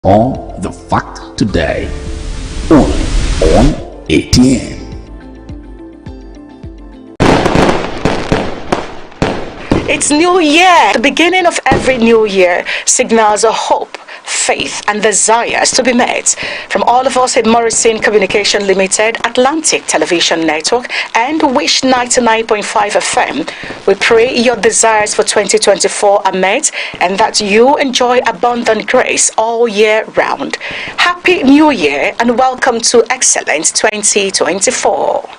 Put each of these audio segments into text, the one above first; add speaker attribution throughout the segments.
Speaker 1: on The Fact Today, only on ATN.
Speaker 2: It's New Year. The beginning of every new year signals a hope, faith and desires to be met. From all of us at Morrison Communication Limited, Atlantic Television Network and Wish 99.5 FM, we pray your desires for 2024 are met and that you enjoy abundant grace all year round. Happy New Year and welcome to Excellent 2024.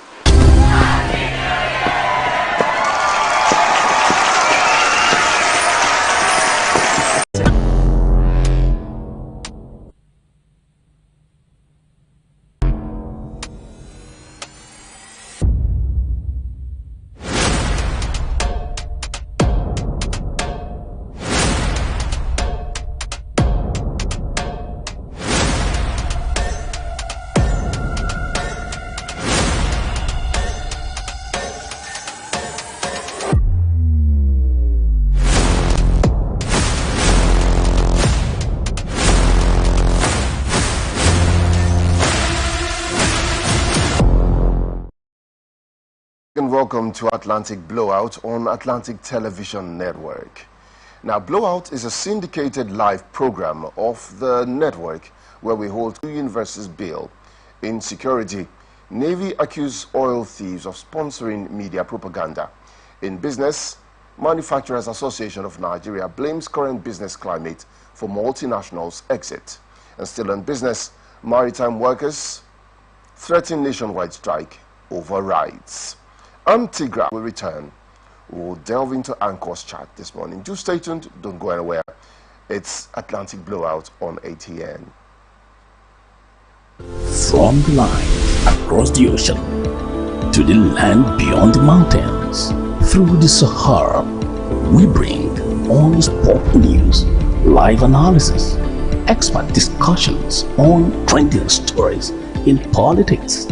Speaker 3: And welcome to Atlantic Blowout on Atlantic Television Network. Now, Blowout is a syndicated live program of the network where we hold Union versus Bill. Insecurity. Navy accuse oil thieves of sponsoring media propaganda. In business, Manufacturers Association of Nigeria blames current business climate for multinationals' exit. And still in business, maritime workers threaten nationwide strike over rights. Tigra will return. We'll delve into Anchor's chat this morning. Do stay tuned. Don't go anywhere. It's Atlantic Blowout on ATN.
Speaker 1: From the line across the ocean to the land beyond the mountains, through the Sahara, we bring on-spot news, live analysis, expert discussions on trending stories in politics,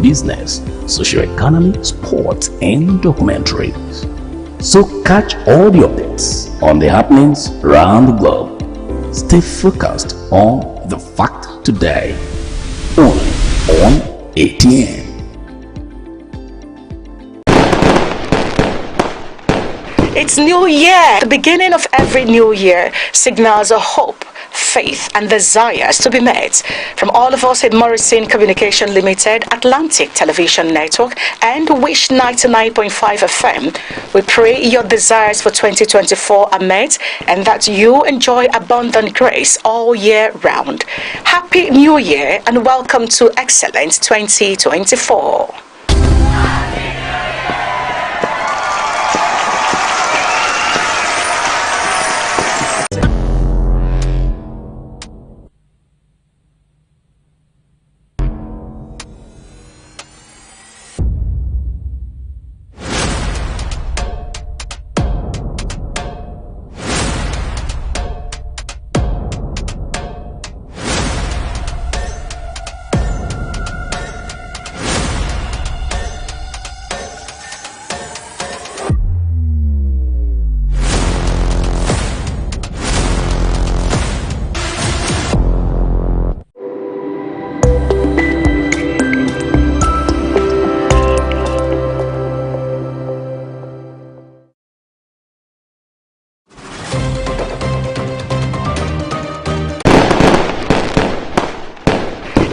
Speaker 1: business, socio-economy, sports, and documentaries. So catch all the updates on the happenings around the globe. Stay focused on The Fact Today, only on ATN.
Speaker 2: It's New Year. The beginning of every new year signals a hope, faith and desires to be met. From all of us at Morrison Communication Limited, Atlantic Television Network and Wish 99.5 FM, we pray your desires for 2024 are met and that you enjoy abundant grace all year round. Happy New Year and welcome to Excellent 2024.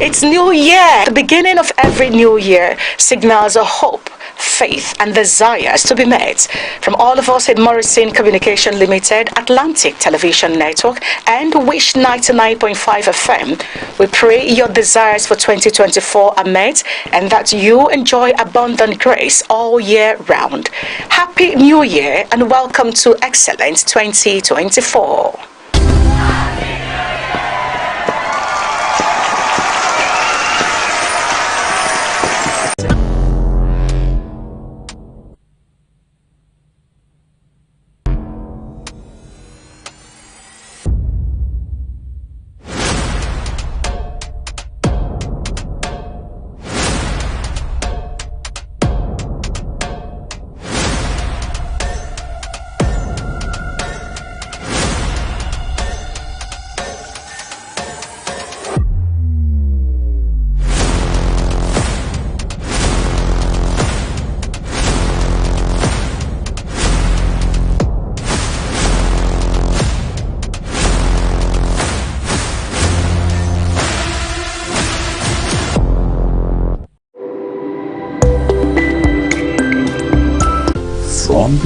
Speaker 2: It's New Year. The beginning of every new year signals a hope, faith and desires to be met. From all of us at Morrison Communication Limited, Atlantic Television Network and Wish 99.5 FM, we pray your desires for 2024 are met and that you enjoy abundant grace all year round. Happy New Year and welcome to Excellent 2024.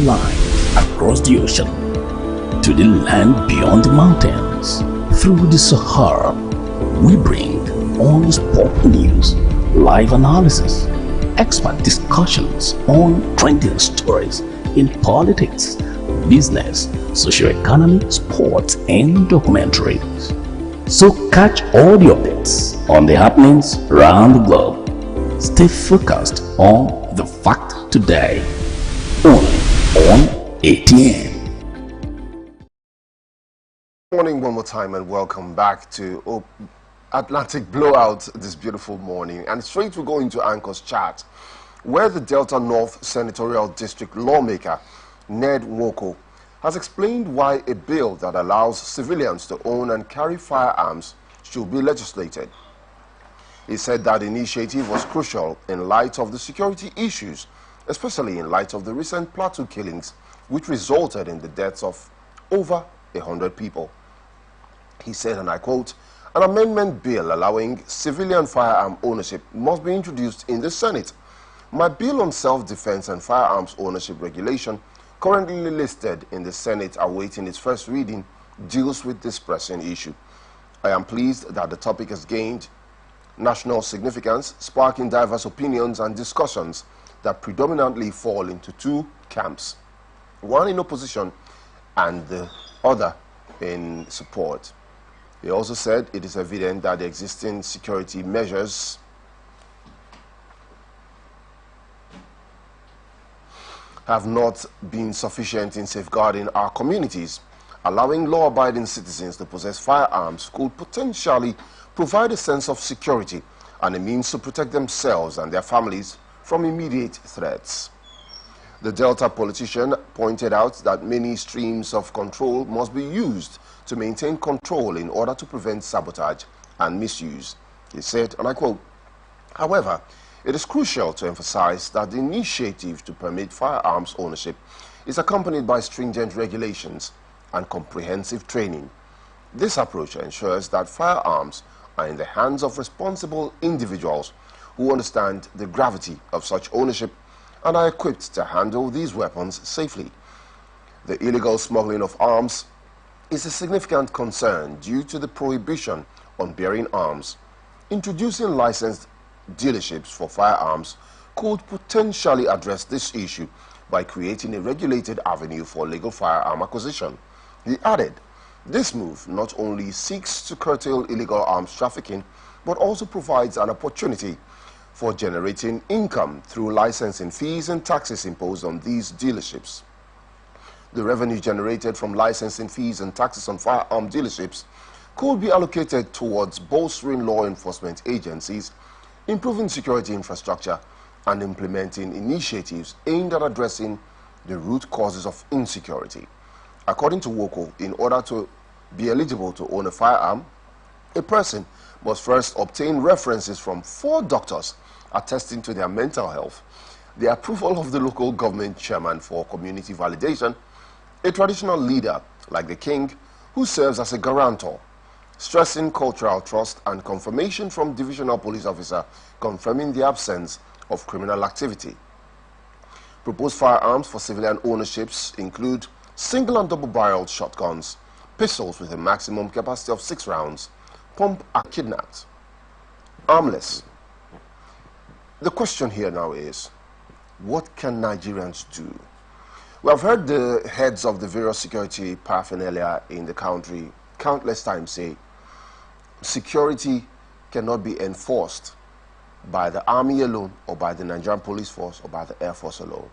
Speaker 1: flying across the ocean to the land beyond the mountains. Through the Sahara, we bring on-the-spot news, live analysis, expert discussions on trending stories in politics, business, socio-economy, sports, and documentaries. So catch all the updates on the happenings around the globe. Stay focused on the fact today, only on ATN.
Speaker 3: Morning one more time and welcome back to Atlantic Blowout this beautiful morning. And straight we go into Anchor's chat, where the Delta North Senatorial District lawmaker Ned Nwoko has explained why a bill that allows civilians to own and carry firearms should be legislated. He said that initiative was crucial in light of the security issues, especially in light of the recent Plateau killings, which resulted in the deaths of over 100 people. He said, and I quote, "An amendment bill allowing civilian firearm ownership must be introduced in the Senate. My bill on self-defense and firearms ownership regulation, currently listed in the Senate awaiting its first reading, deals with this pressing issue. I am pleased that the topic has gained national significance, sparking diverse opinions and discussions that predominantly fall into two camps, one in opposition and the other in support." He also said it is evident that the existing security measures have not been sufficient in safeguarding our communities. Allowing law-abiding citizens to possess firearms could potentially provide a sense of security and a means to protect themselves and their families from immediate threats. The Delta politician pointed out that many streams of control must be used to maintain control in order to prevent sabotage and misuse. He said, and I quote, "However, it is crucial to emphasize that the initiative to permit firearms ownership is accompanied by stringent regulations and comprehensive training. This approach ensures that firearms are in the hands of responsible individuals who understand the gravity of such ownership and are equipped to handle these weapons safely. The illegal smuggling of arms is a significant concern due to the prohibition on bearing arms. Introducing licensed dealerships for firearms could potentially address this issue by creating a regulated avenue for legal firearm acquisition." He added, "This move not only seeks to curtail illegal arms trafficking, but also provides an opportunity for generating income through licensing fees and taxes imposed on these dealerships. The revenue generated from licensing fees and taxes on firearm dealerships could be allocated towards bolstering law enforcement agencies, improving security infrastructure, and implementing initiatives aimed at addressing the root causes of insecurity." According to Nwoko, in order to be eligible to own a firearm, a person must first obtain references from 4 doctors attesting to their mental health, the approval of the local government chairman for community validation, a traditional leader like the king who serves as a guarantor, stressing cultural trust, and confirmation from divisional police officer confirming the absence of criminal activity. Proposed firearms for civilian ownerships include single and double-barreled shotguns, pistols with a maximum capacity of 6 rounds, pump and kidnapped, armless. The question here now is, what can Nigerians do? We have heard the heads of the various security paraphernalia in the country countless times say security cannot be enforced by the army alone or by the Nigerian police force or by the air force alone.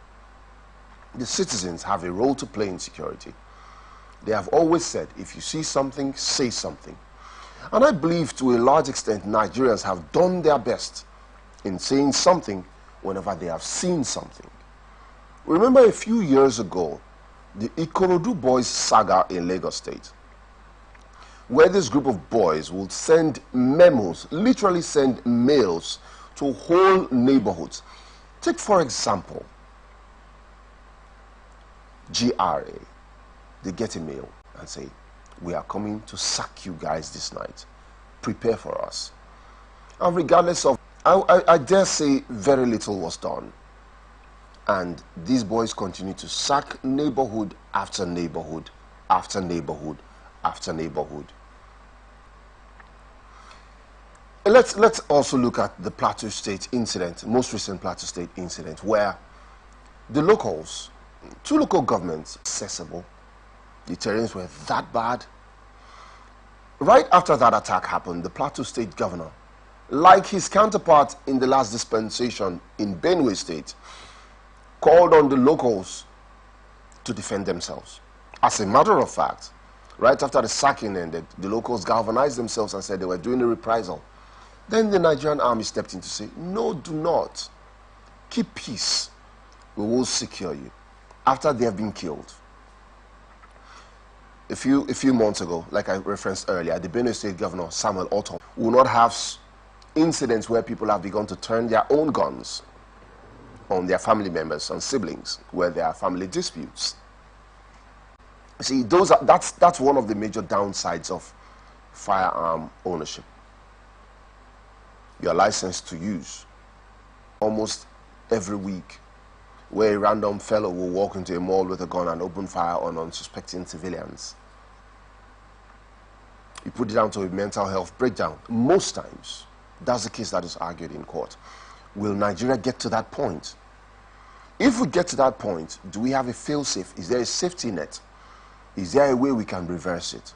Speaker 3: The citizens have a role to play in security. They have always said, if you see something, say something. And I believe to a large extent Nigerians have done their best in saying something whenever they have seen something. Remember a few years ago, the Ikorodu boys saga in Lagos State, where this group of boys would send memos, literally send mails to whole neighborhoods. Take for example, GRA. They get a mail and say, "We are coming to sack you guys this night. Prepare for us." And regardless of, I dare say very little was done. And these boys continue to sack neighborhood after neighborhood after neighborhood after neighborhood. Let's also look at the Plateau State incident, most recent Plateau State incident, where the locals, two local governments, accessible. The terrains were that bad. Right after that attack happened, the Plateau State governor, like his counterpart in the last dispensation in Benue State, called on the locals to defend themselves. As a matter of fact, right after the sacking ended, the locals galvanized themselves and said they were doing a reprisal. Then the Nigerian army stepped in to say, no, do not. Keep peace. We will secure you. After they have been killed. A few months ago, like I referenced earlier, the Benue State Governor, Samuel Ortom, will not have incidents where people have begun to turn their own guns on their family members and siblings, where there are family disputes. See, that's one of the major downsides of firearm ownership. You are licensed to use almost every week, where a random fellow will walk into a mall with a gun and open fire on unsuspecting civilians. You put it down to a mental health breakdown. Most times, that's the case that is argued in court. Will Nigeria get to that point? If we get to that point, do we have a fail-safe? Is there a safety net? Is there a way we can reverse it?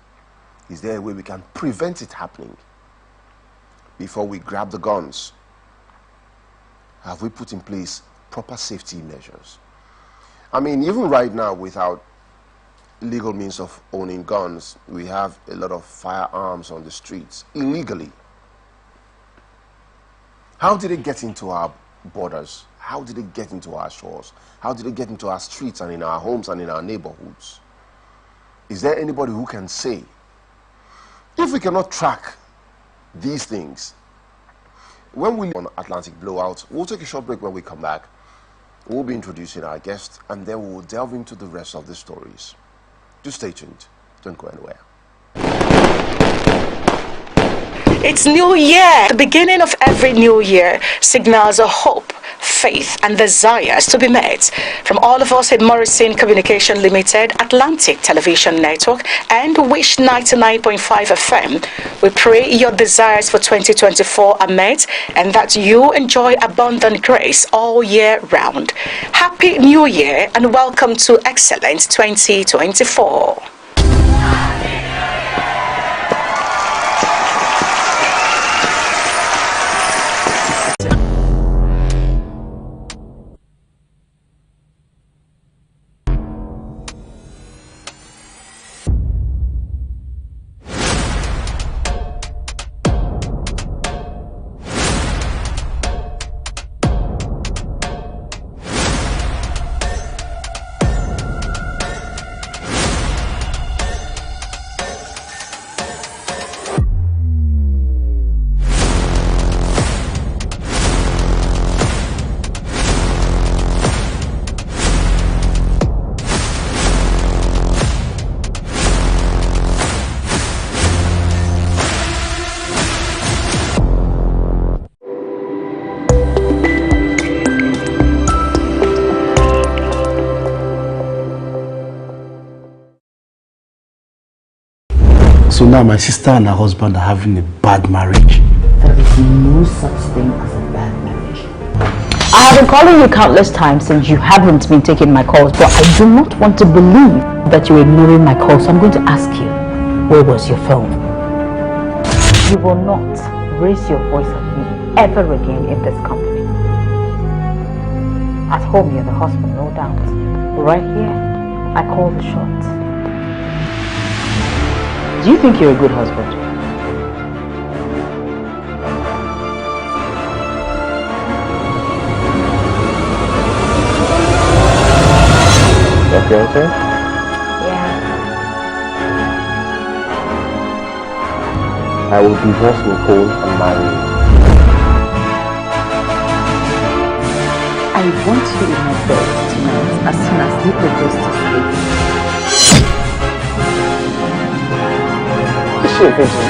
Speaker 3: Is there a way we can prevent it happening before we grab the guns? Have we put in place proper safety measures? I mean, even right now, without legal means of owning guns, we have a lot of firearms on the streets illegally. How did it get into our borders? How did it get into our shores? How did it get into our streets and in our homes and in our neighborhoods? Is there anybody who can say? If we cannot track these things, when we on Atlantic Blowout, we'll take a short break. When we come back, we'll be introducing our guest, and then we'll delve into the rest of the stories. Just stay tuned. Don't go anywhere.
Speaker 2: It's New Year. The beginning of every new year signals a hope, faith, and desires to be met. From all of us at Morrison Communication Limited, Atlantic Television Network, and Wish 99.5 FM, we pray your desires for 2024 are met and that you enjoy abundant grace all year round. Happy New Year and welcome to Excellent 2024.
Speaker 4: So now my sister and her husband are having a bad marriage.
Speaker 5: There is no such thing as a bad marriage. I have been calling you countless times and you haven't been taking my calls, but I do not want to believe that you're ignoring my calls. So I'm going to ask you, where was your phone? You will not raise your voice at me ever again in this company. At home, you're the husband, no doubt. Right here, I call the shots. Do you think you're a good husband?
Speaker 6: That fiance?
Speaker 5: Yeah.
Speaker 6: I will divorce Nicole and marry you.
Speaker 5: I want you in my bed tonight as soon as you propose to sleep.
Speaker 6: Is she a virgin?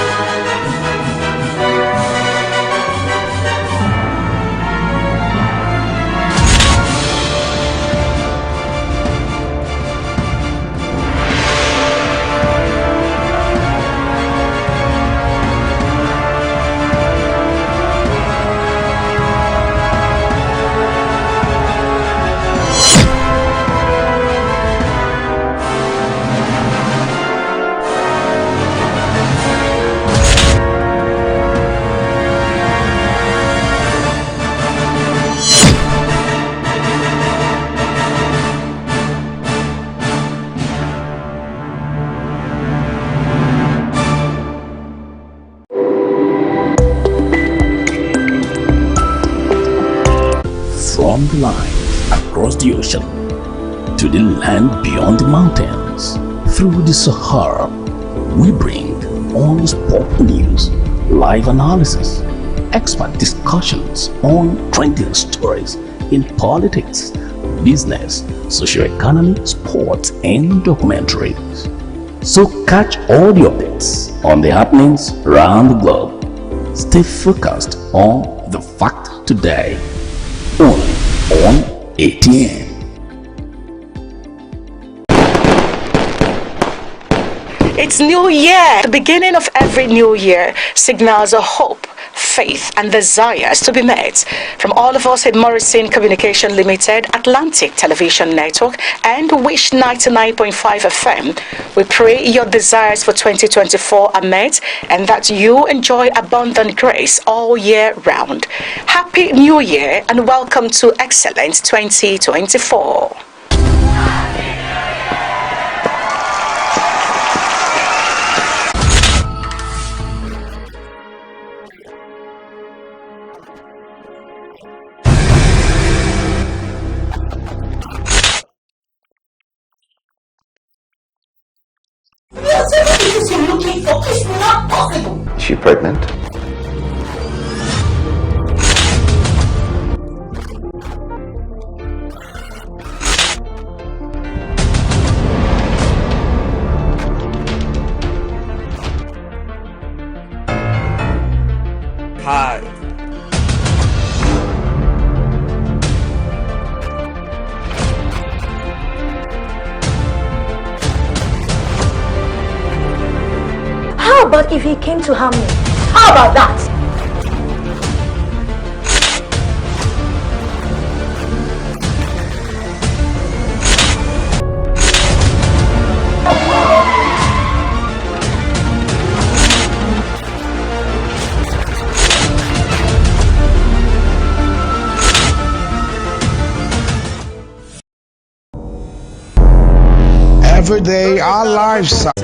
Speaker 1: from the line across the ocean to the land beyond the mountains. Through the Sahara, we bring on-the-spot news, live analysis, expert discussions on trending stories in politics, business, socio-economy, sports, and documentaries. So catch all the updates on the happenings around the globe. Stay focused on the fact today, only on ATN.
Speaker 2: It's New Year. The beginning of every new year signals a hope, faith, and desires to be met. From all of us at Morrison Communication Limited, Atlantic Television Network, and Wish 99.5 FM, we pray your desires for 2024 are met and that you enjoy abundant grace all year round. Happy New Year and welcome to Excellent 2024.
Speaker 7: Whatever you're looking for is not possible.
Speaker 6: Is she pregnant?
Speaker 8: Hi.
Speaker 7: How about if he came to harm me? How about that?
Speaker 9: Every day our lives are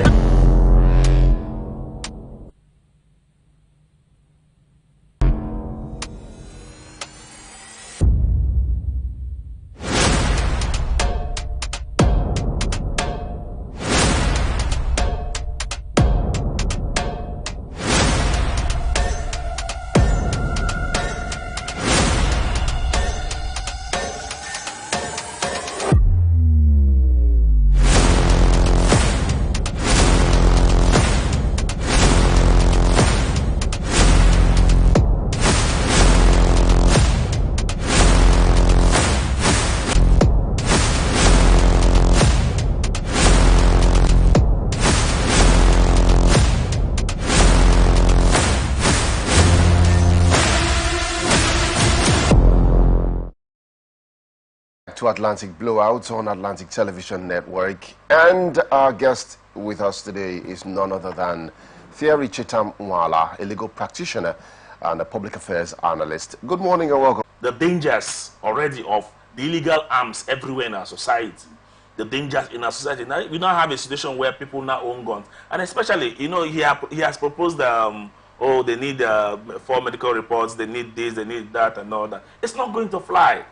Speaker 3: to Atlantic Blowout on Atlantic Television Network, and our guest with us today is none other than Thierry Chetam Nwala, a legal practitioner and a public affairs analyst. Good morning and welcome.
Speaker 8: The dangers already of the illegal arms everywhere in our society. The dangers in our society. Now, we now have a situation where people now own guns. And especially, you know, he has proposed, oh, they need 4 medical reports, they need this, they need that, and all that. It's not going to fly.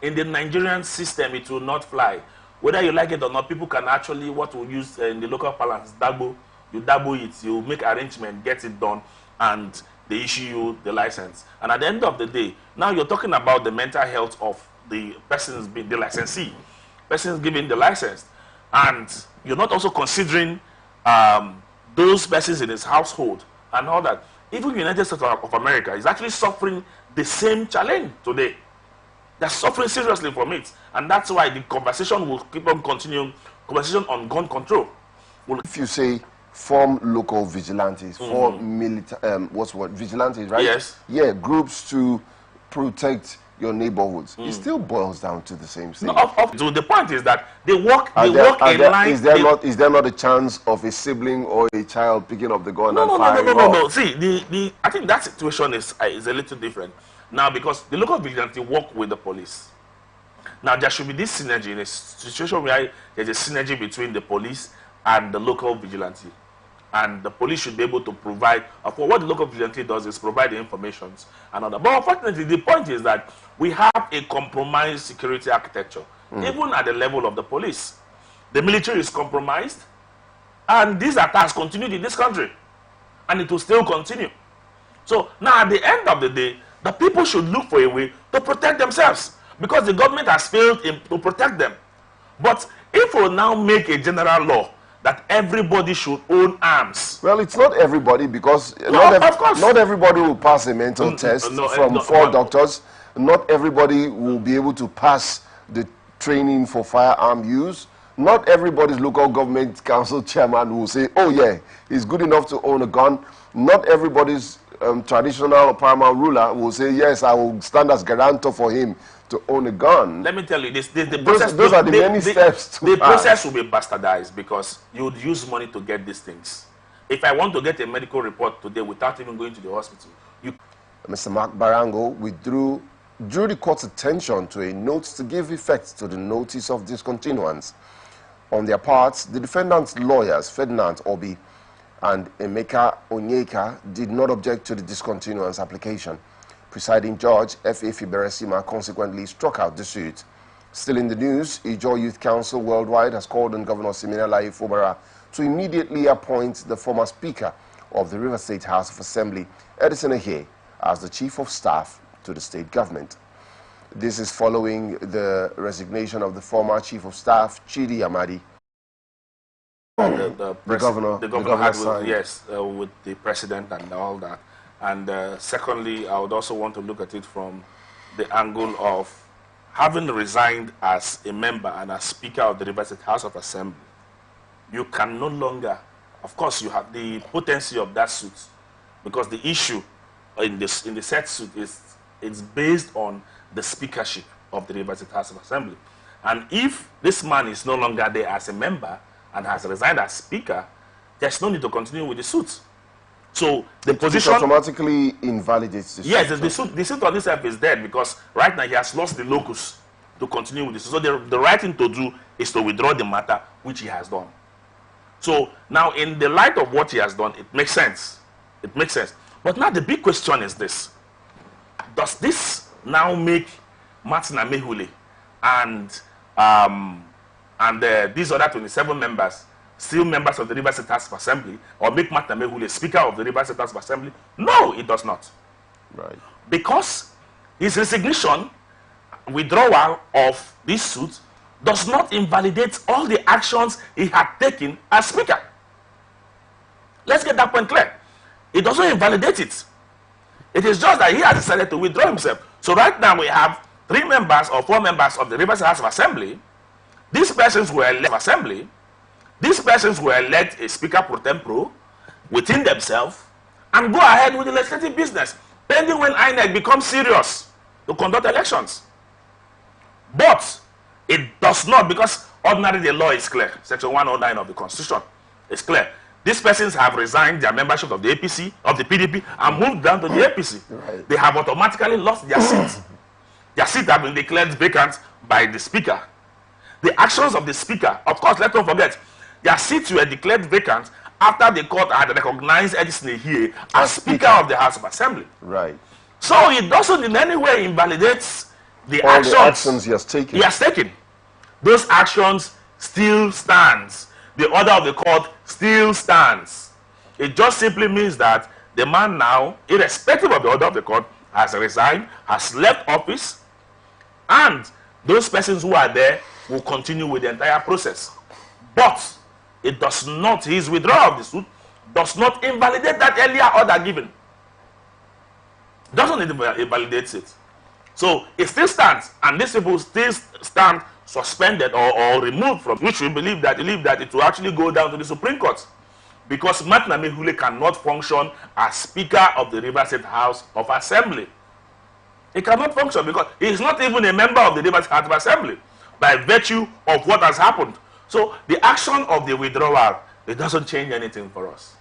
Speaker 8: In the Nigerian system, it will not fly. Whether you like it or not, people can actually, what we use in the local parlance, dabo. You dabo it, you make arrangement, get it done, and they issue you the license. And at the end of the day, now you're talking about the mental health of the persons being the licensee, persons giving the license. And you're not also considering those persons in his household and all that. Even the United States of America is actually suffering the same challenge today. They're suffering seriously from it. And that's why the conversation will keep on continuing, conversation on gun control.
Speaker 3: If you say form local vigilantes, form vigilantes, right?
Speaker 8: Yes.
Speaker 3: Yeah, groups to protect your neighborhoods. It still boils down to the same thing.
Speaker 8: No, so the point is that they work in line.
Speaker 3: Is there not a chance of a sibling or a child picking up the gun and firing?
Speaker 8: No. See, I think that situation is a little different. Now, because the local vigilante work with the police. Now, there should be this synergy in a situation where there's a synergy between the police and the local vigilante. and the police should be able to provide. What the local vigilante does is provide the information and all that. But unfortunately, the point is that we have a compromised security architecture, even at the level of the police. The military is compromised, and these attacks continued in this country, and it will still continue. So now, at the end of the day, the people should look for a way to protect themselves, because the government has failed to protect them. But if we now make a general law that everybody should own arms.
Speaker 3: Well, it's not everybody, because not everybody will pass a mental test from four doctors. Not everybody will be able to pass the training for firearm use. Not everybody's local government council chairman will say, oh yeah, he's good enough to own a gun. Not everybody's traditional or paramount ruler will say, yes, I will stand as guarantor for him to own a gun.
Speaker 8: Let me tell you, those
Speaker 3: are the many steps.
Speaker 8: The process will be bastardized, because you would use money to get these things. If I want to get a medical report today without even going to the hospital,
Speaker 3: Mr. Mark Barango drew the court's attention to a note to give effect to the notice of discontinuance. On their parts, the defendant's lawyers, Ferdinand Obi and Emeka Onyeka, did not object to the discontinuance application. Presiding Judge F.A. Fiberesima consequently struck out the suit. Still in the news, Ijaw Youth Council Worldwide has called on Governor Siminalayi Fubara to immediately appoint the former Speaker of the River State House of Assembly, Edison Ehie, as the Chief of Staff to the state government. This is following the resignation of the former Chief of Staff, Chidi Amadi.
Speaker 8: The governor had
Speaker 3: signed.
Speaker 8: with the president and all that. And secondly, I would also want to look at it from the angle of having resigned as a member and as Speaker of the River State House of Assembly. You can no longer, of course, you have the potency of that suit, because the issue in the said suit is based on the speakership of the River State House of Assembly. And if this man is no longer there as a member and has resigned as Speaker, there's no need to continue with the suit. So the position
Speaker 3: automatically invalidates the suit.
Speaker 8: Yes, the suit on itself is dead, because right now he has lost the locus to continue with this. So the right thing to do is to withdraw the matter, which he has done. So now, in the light of what he has done, it makes sense. It makes sense. But now the big question is this: does this now make Martin Amehule and these other 27 members still members of the River State House of Assembly, or make Martin Amehule Speaker of the River State House of Assembly? No, it does not.
Speaker 3: Right.
Speaker 8: Because his resignation, withdrawal of this suit, does not invalidate all the actions he had taken as Speaker. Let's get that point clear. It doesn't invalidate it. It is just that he has decided to withdraw himself. So right now we have 3 members or 4 members of the River State House of Assembly. These persons were elected assembly. These persons were elected a Speaker pro tempore within themselves and go ahead with the legislative business, pending when INEC becomes serious to conduct elections. But it does not, because ordinarily the law is clear. Section 109 of the Constitution is clear. These persons have resigned their membership of the APC, of the PDP, and moved down to the APC. Right. They have automatically lost their seats. Their seats have been declared vacant by the Speaker. The actions of the Speaker, of course, let's not forget, their seats were declared vacant after the court had recognized Edison Ehie as Speaker of the House of Assembly.
Speaker 3: Right.
Speaker 8: So it doesn't in any way invalidate the
Speaker 3: actions he has taken.
Speaker 8: He has taken. Those actions still stands. The order of the court still stands. It just simply means that the man now, irrespective of the order of the court, has resigned, has left office, and those persons who are there will continue with the entire process. But it does not, his withdrawal of the suit does not invalidate that earlier order given. Doesn't invalidate it. So it still stands, and these people still stand suspended or removed from, which we believe that it will actually go down to the Supreme Court, because Martin Amehule cannot function as Speaker of the River State House of Assembly. He cannot function because he is not even a member of the River State House of Assembly by virtue of what has happened. So the action of the withdrawal, it doesn't change anything for us.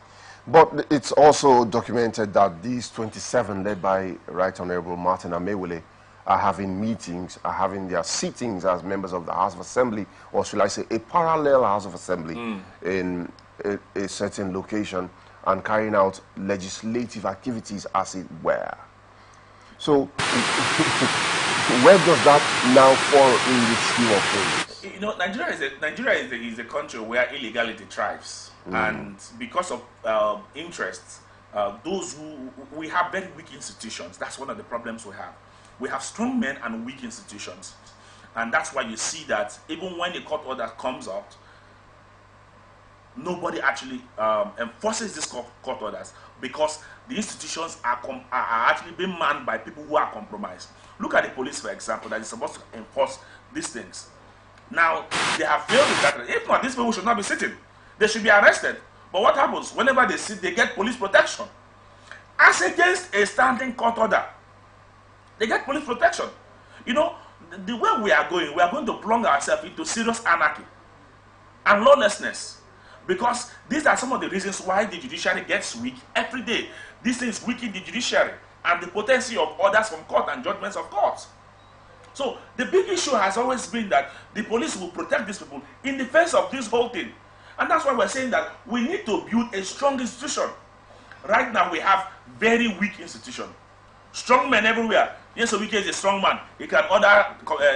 Speaker 3: But it's also documented that these 27, led by Right Honorable Martin Amehule, are having meetings, are having their sittings as members of the House of Assembly, or should I say a parallel House of Assembly in a certain location and carrying out legislative activities, as it were. So, where does that now fall in the scheme of things?
Speaker 8: You know, Nigeria is a country where illegality thrives, and because of interests, we have very weak institutions. That's one of the problems we have. We have strong men and weak institutions, and that's why you see that even when a court order comes out, nobody actually enforces these court orders, because the institutions are actually being manned by people who are compromised. Look at the police, for example, that is supposed to enforce these things. Now, they have failed in that. If not, these people should not be sitting. They should be arrested. But what happens? Whenever they sit, they get police protection. As against a standing court order, they get police protection. You know, the way we are going to plunge ourselves into serious anarchy and lawlessness, because these are some of the reasons why the judiciary gets weak every day. This things weaken the judiciary and the potency of orders from court and judgments of courts. So the big issue has always been that the police will protect these people in the face of this whole thing. And that's why we're saying that we need to build a strong institution. Right now we have very weak institution. Strong men everywhere. Yes, Wike is a strong man. He can order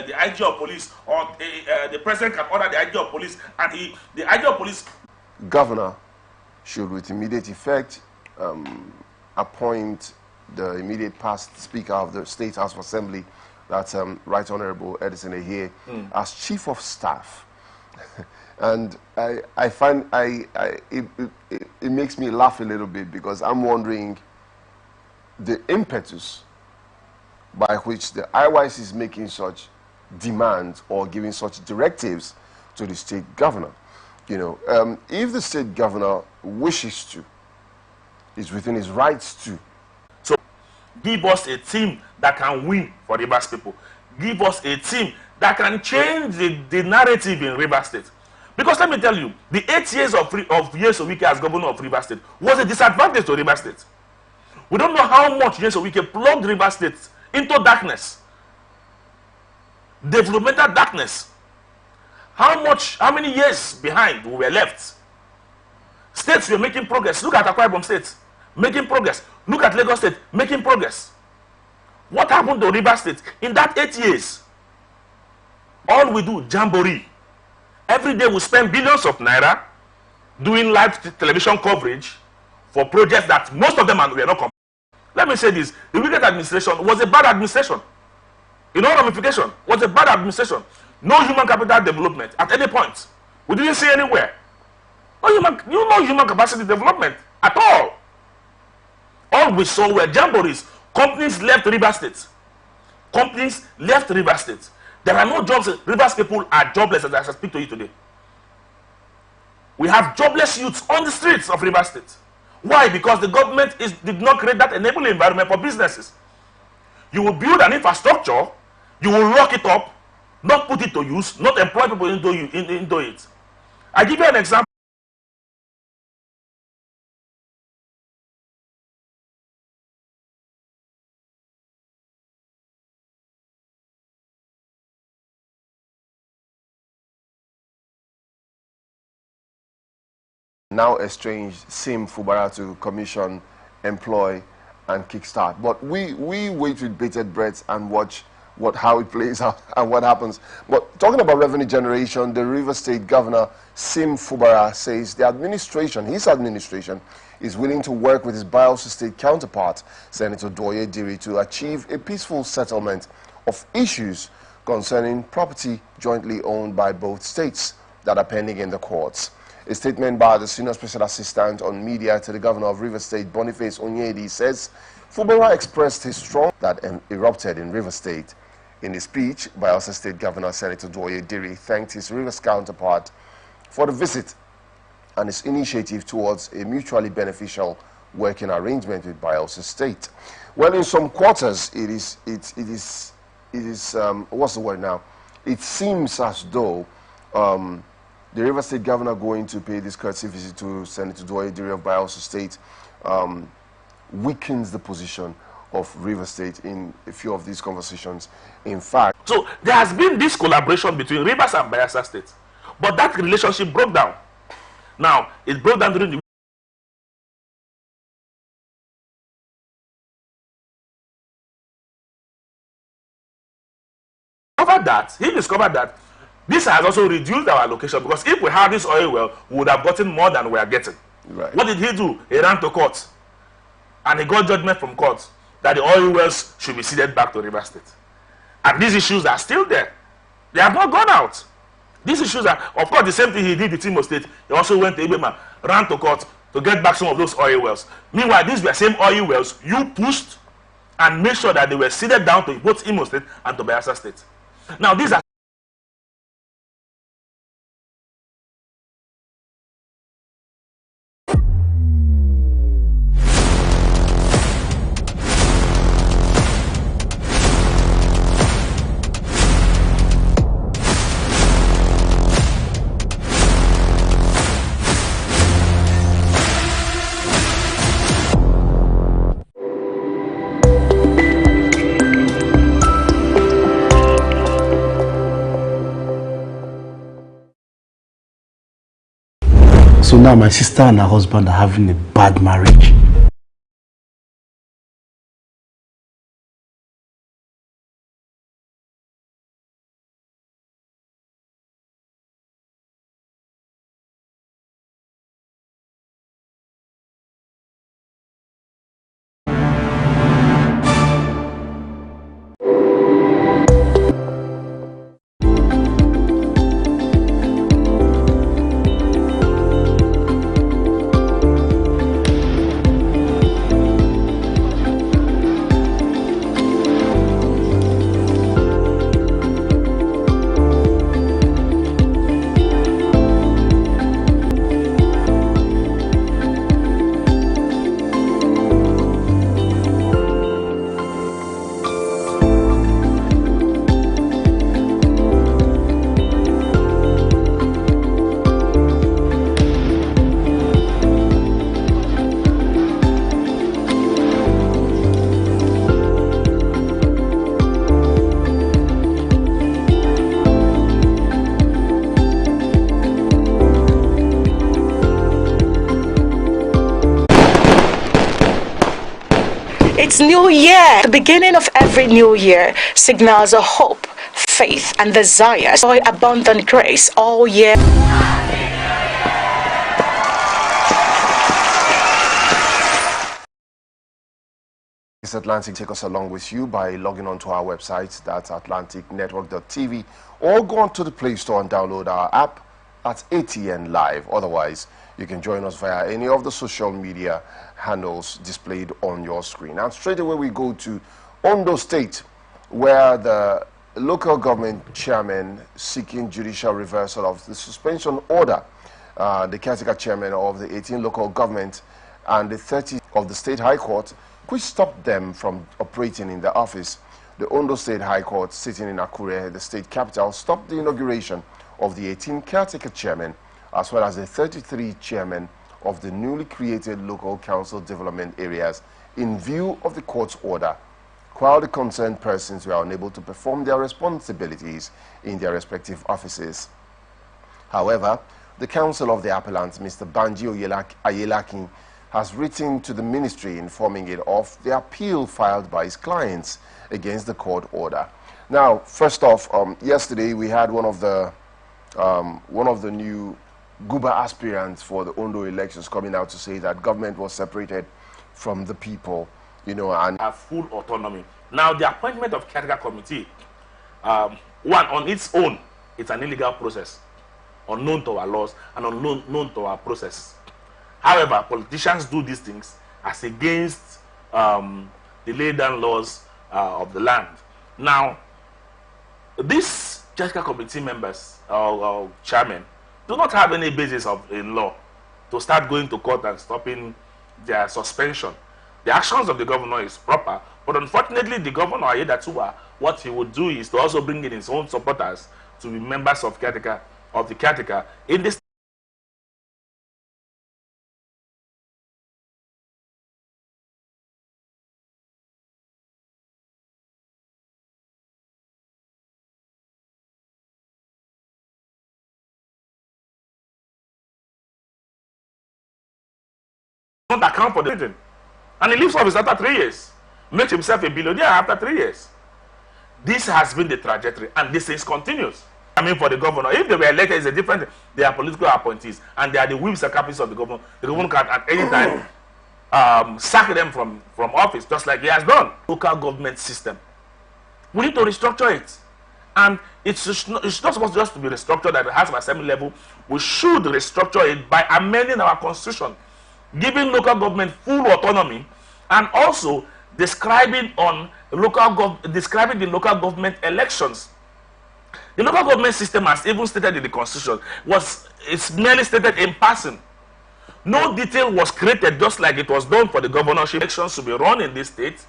Speaker 8: the IG of police, or the president can order the IG of police, and the IG of police.
Speaker 3: Governor should with immediate effect appoint the immediate past Speaker of the State House of Assembly, that's Right Honorable Edison Ehie, as Chief of Staff. And I find it makes me laugh a little bit, because I'm wondering the impetus by which the IYC is making such demands or giving such directives to the state governor. You know, if the state governor wishes to, is within his rights to.
Speaker 8: So, give us a team that can win for Rivers people. Give us a team that can change the narrative in Rivers State. Because let me tell you, the 8 years of Nyesom Wike as governor of Rivers State was a disadvantage to Rivers State. We don't know how much Nyesom Wike plugged Rivers State into darkness, developmental darkness. How many years behind we were left? States were making progress. Look at Akwa Ibom State, making progress. Look at Lagos State, making progress. What happened to Rivers State in that 8 years? All we do, jamboree. Every day we spend billions of naira doing live television coverage for projects that most of them were not complete. Let me say this, the Wicked administration was a bad administration. In all ramifications, was a bad administration. No human capital development at any point. We didn't see anywhere. No human capacity development at all. All we saw were jamborees. Companies left Rivers State. Companies left Rivers State. There are no jobs. Rivers people are jobless as I speak to you today. We have jobless youths on the streets of Rivers State. Why? Because the government did not create that enabling environment for businesses. You will build an infrastructure, you will lock it up, not put it to use, not employ people into it. I give you an example.
Speaker 3: Now estranged Sim Fubara to commission, employ, and kickstart. But we wait with bated breath and watch how it plays out and what happens. But talking about revenue generation, the Rivers State Governor Sim Fubara says the administration, his administration, is willing to work with his Bayelsa State counterpart, Senator Doye Diri, to achieve a peaceful settlement of issues concerning property jointly owned by both states that are pending in the courts. A statement by the Senior Special Assistant on Media to the Governor of Rivers State, Boniface Onyedi, says Fubara expressed his strong that erupted in Rivers State. In his speech, Bayelsa State Governor Senator Doye Diri thanked his Rivers counterpart for the visit and his initiative towards a mutually beneficial working arrangement with Bayelsa State. Well, in some quarters, it is what's the word now? It seems as though the Rivers State Governor going to pay this courtesy visit to Senator Doye Diri of Bayelsa State weakens the position of Rivers State in a few of these conversations. In fact,
Speaker 8: so there has been this collaboration between Rivers and Bayelsa State, but that relationship broke down. Now, it broke down during the he discovered that this has also reduced our allocation, because if we had this oil well, we would have gotten more than we are getting.
Speaker 3: Right.
Speaker 8: What did he do? He ran to court, and he got judgment from court that the oil wells should be ceded back to River State. And these issues are still there. They have not gone out. These issues are, of course, the same thing he did with Imo State. He also went to Ibema, ran to court to get back some of those oil wells. Meanwhile, these were same oil wells you pushed and made sure that they were ceded down to both Imo State and to Bayelsa State. Now, these are
Speaker 4: So now my sister and her husband are having a bad marriage.
Speaker 2: It's New Year. The beginning of every new year signals a hope, faith, and desire for abundant grace all year.
Speaker 3: It's Atlantic. Take us along with you by logging on to our website, that's atlanticnetwork.tv, or go on to the Play Store and download our app at ATN Live. Otherwise, you can join us via any of the social media handles displayed on your screen. And straight away we go to Ondo State, where the local government chairman seeking judicial reversal of the suspension order, the caretaker chairman of the 18 local government and the 30 of the State High Court, which stopped them from operating in the office. The Ondo State High Court, sitting in Akure, the state capital, stopped the inauguration of the 18 caretaker chairmen, as well as the 33 chairmen of the newly created local council development areas, in view of the court's order, while the concerned persons were unable to perform their responsibilities in their respective offices. However, the Council of the Appellant, Mr. Banji Ayelakin, has written to the ministry informing it of the appeal filed by his clients against the court order. Now, first off, yesterday we had one of the new Guba aspirants for the Ondo elections coming out to say that government was separated from the people, you know, and
Speaker 8: have full autonomy. Now, the appointment of caretaker committee, one on its own, it's an illegal process, unknown to our laws and unknown to our process. However, politicians do these things as against the laid down laws of the land. Now, these caretaker committee members or chairmen do not have any basis in law to start going to court and stopping their suspension. The actions of the governor is proper, but unfortunately the governor, Ayedatua, what he would do is to also bring in his own supporters to be members of the caretaker in this not account for the region. And he leaves office after 3 years. Makes himself a billionaire after 3 years. This has been the trajectory, and this thing continues. I mean, for the governor, if they were elected, it's a different thing. They are political appointees, and they are the whips and captains of the governor. The governor can at any time sack them from office, just like he has done. Local government system. We need to restructure it. And it's not supposed just to be restructured at the House of Assembly level. We should restructure it by amending our constitution, giving local government full autonomy, and also describing the local government elections. The local government system, as even stated in the constitution, it's merely stated in passing. No detail was created, just like it was done for the governorship elections to be run in this state.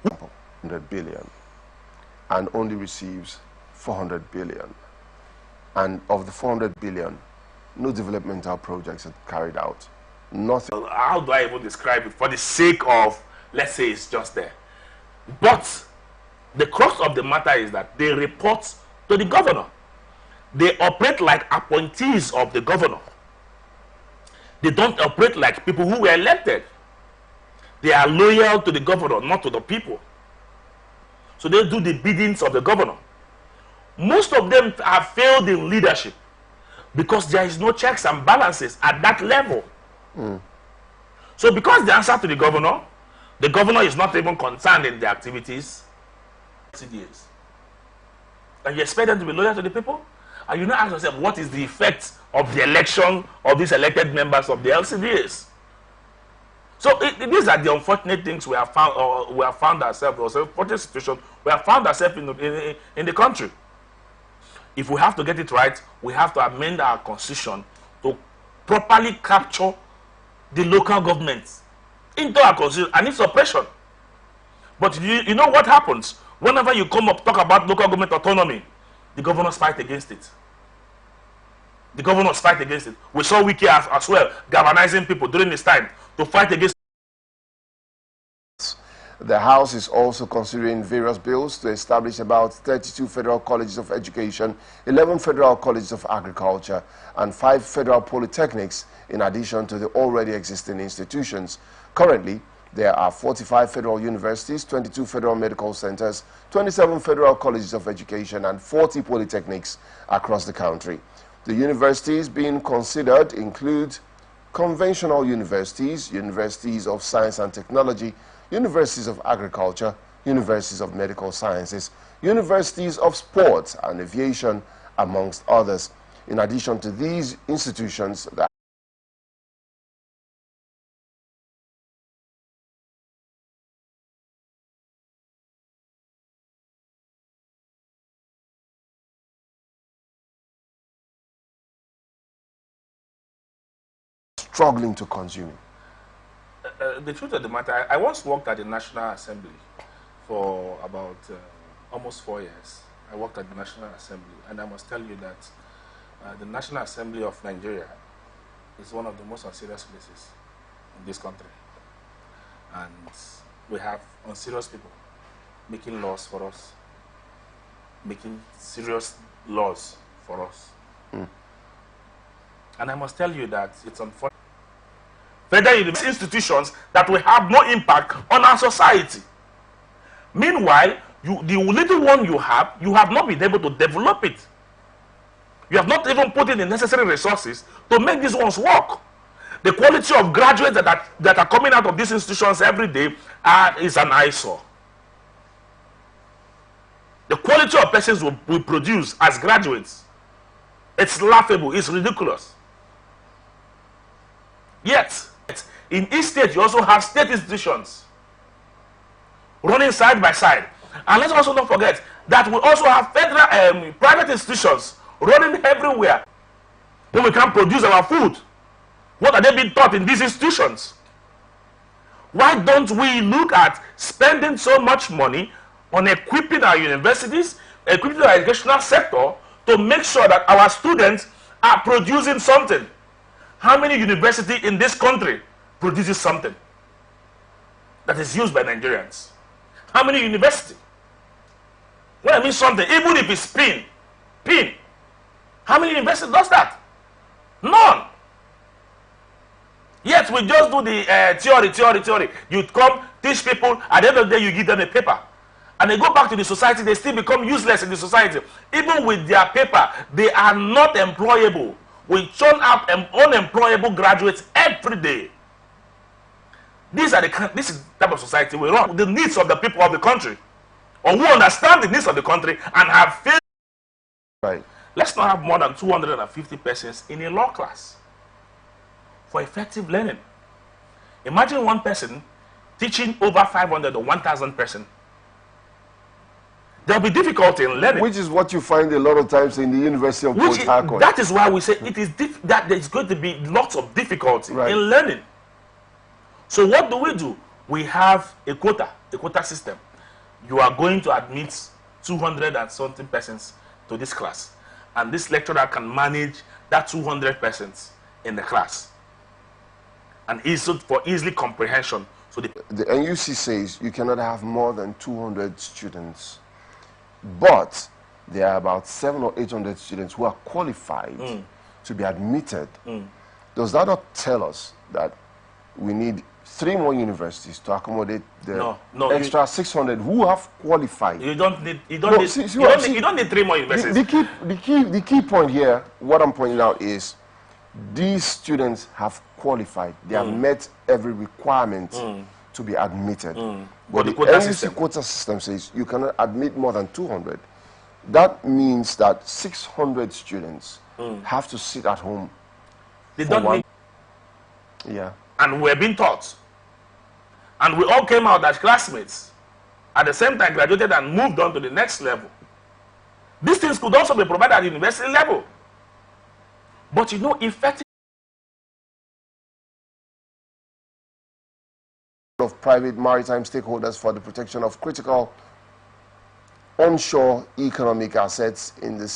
Speaker 3: 100 billion and only receives 400 billion. And of the 400 billion, no developmental projects are carried out. Nothing.
Speaker 8: How do I even describe it? For the sake of, let's say it's just there. But the crux of the matter is that they report to the governor. They operate like appointees of the governor. They don't operate like people who were elected. They are loyal to the governor, not to the people. So they do the biddings of the governor. Most of them have failed in leadership because there is no checks and balances at that level. So because they answer to the governor is not even concerned in the activities. CDAs. And you expect them to be loyal to the people? And you now ask yourself, what is the effect of the election of these elected members of the LCDAs? So these are the unfortunate things we have found ourselves, or unfortunate situation we have found ourselves in the country. If we have to get it right, we have to amend our constitution to properly capture the local governments into our constitution and its oppression. But you know what happens? Whenever you come up talk about local government autonomy, the governors fight against it. The governors fight against it. We saw Wiki as well, galvanizing people during this time to fight against.
Speaker 3: The House is also considering various bills to establish about 32 federal colleges of education, 11 federal colleges of agriculture, and 5 federal polytechnics, in addition to the already existing institutions. Currently, there are 45 federal universities, 22 federal medical centers, 27 federal colleges of education, and 40 polytechnics across the country. The universities being considered include conventional universities, universities of science and technology, universities of agriculture, universities of medical sciences, universities of sports and aviation, amongst others. In addition to these institutions, the struggling to consume.
Speaker 8: The truth of the matter, I once worked at the National Assembly for about almost 4 years. I worked at the National Assembly, and I must tell you that the National Assembly of Nigeria is one of the most unserious places in this country. And we have unserious people making laws for us, making serious laws for us. And I must tell you that it's unfortunate. Federal institutions that will have no impact on our society. Meanwhile, the little one you have not been able to develop it. You have not even put in the necessary resources to make these ones work. The quality of graduates that are coming out of these institutions every day is an eyesore. The quality of persons we produce as graduates, it's laughable, it's ridiculous. Yet, in each state, you also have state institutions running side by side. And let's also not forget that we also have federal private institutions running everywhere. When we can't produce our food, what are they being taught in these institutions? Why don't we look at spending so much money on equipping our universities, equipping our educational sector to make sure that our students are producing something? How many universities in this country produces something that is used by Nigerians? How many universities? When I mean something, even if it's pin, how many universities does that? None. Yet we just do the theory. You come, teach people, at the end of the day you give them a paper. And they go back to the society, they still become useless in the society. Even with their paper, they are not employable. We churn out unemployable graduates every day. This is the type of society we run. The needs of the people of the country, or who understand the needs of the country and have failed.
Speaker 3: Right.
Speaker 8: Let's not have more than 250 persons in a law class for effective learning. Imagine one person teaching over 500 or 1,000 persons. There'll be difficulty in learning.
Speaker 3: Which is what you find a lot of times in the University of Port Harcourt.
Speaker 8: That is why we say it is that there's going to be lots of difficulty in learning. So what do? We have a quota system. You are going to admit 200 and something persons to this class. And this lecturer can manage that 200 persons in the class. And for easy comprehension. So the
Speaker 3: NUC says you cannot have more than 200 students. But there are about 700 or 800 students who are qualified to be admitted. Does that not tell us that we need 3 more universities to accommodate the extra 600 who have qualified?
Speaker 8: You don't need 3 more universities.
Speaker 3: The key point here, what I'm pointing out is these students have qualified. They have met every requirement to be admitted. But the NUC quota system says you cannot admit more than 200. That means that 600 students have to sit at home.
Speaker 8: They don't need.
Speaker 3: Yeah.
Speaker 8: And we're being taught. And we all came out as classmates. At the same time, graduated and moved on to the next level. These things could also be provided at the university level. But you know, effective
Speaker 3: of private maritime stakeholders for the protection of critical onshore economic assets in the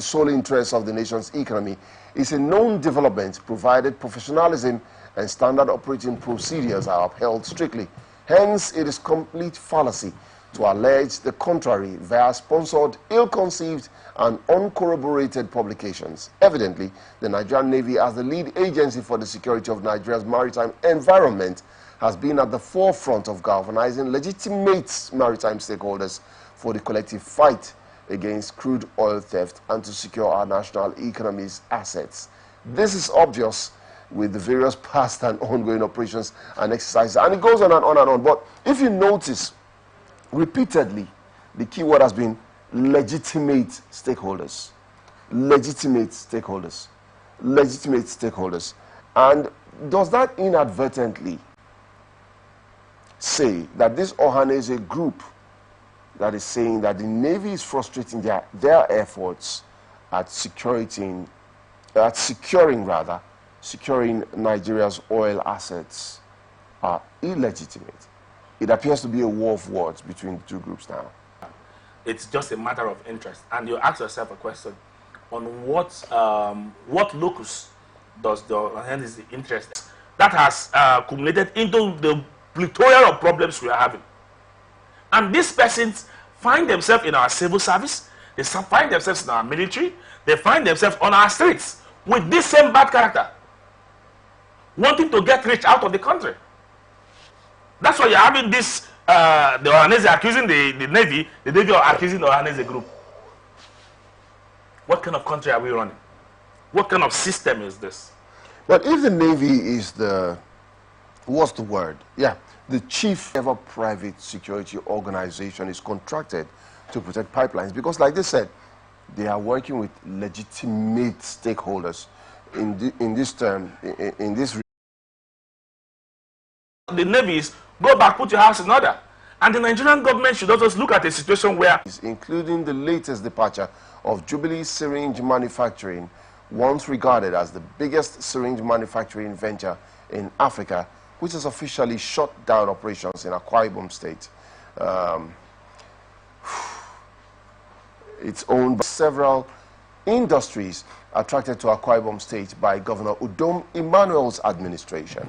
Speaker 3: sole interest of the nation's economy is a known development, provided professionalism and standard operating procedures are upheld strictly. Hence, it is complete fallacy to allege the contrary via sponsored, ill-conceived and uncorroborated publications. Evidently, the Nigerian Navy, as the lead agency for the security of Nigeria's maritime environment, has been at the forefront of galvanizing legitimate maritime stakeholders for the collective fight against crude oil theft and to secure our national economy's assets. This is obvious with the various past and ongoing operations and exercises, and it goes on and on and on. But if you notice, repeatedly, the key word has been legitimate stakeholders. Legitimate stakeholders. Legitimate stakeholders. And does that inadvertently say that this Ohanese group that is saying that the Navy is frustrating their efforts at securing Nigeria's oil assets are illegitimate? It appears to be a war of words between the two groups now.
Speaker 8: It's just a matter of interest. And you ask yourself a question on what locus does the interest that has accumulated into the plethora of problems we are having. And these persons find themselves in our civil service, they find themselves in our military, they find themselves on our streets with this same bad character, wanting to get rich out of the country. That's why you're having this, the Ohanese accusing the Navy are accusing the Ohanese group. What kind of country are we running? What kind of system is this?
Speaker 3: But if the Navy is the, what's the word? Yeah, the chief ever private security organization is contracted to protect pipelines, because like they said, they are working with legitimate stakeholders in this term, in this.
Speaker 8: The navies, go back, put your house in order. And the Nigerian government should also look at a situation where,
Speaker 3: including the latest departure of Jubilee Syringe Manufacturing, once regarded as the biggest syringe manufacturing venture in Africa, which has officially shut down operations in Akwa Ibom State. It's owned by several industries attracted to Akwa Ibom State by Governor Udom Emmanuel's administration.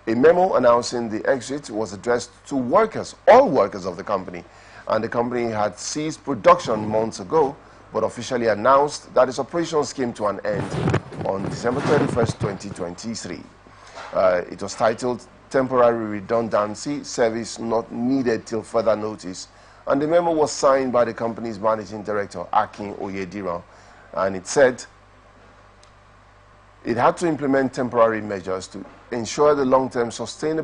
Speaker 3: A memo announcing the exit was addressed to workers, all workers of the company, and the company had ceased production months ago but officially announced that its operations came to an end on December 31st, 2023. It was titled Temporary Redundancy, Service Not Needed Till Further Notice, and the memo was signed by the company's managing director, Akin Oyediran, and it said it had to implement temporary measures to ensure the long-term sustainability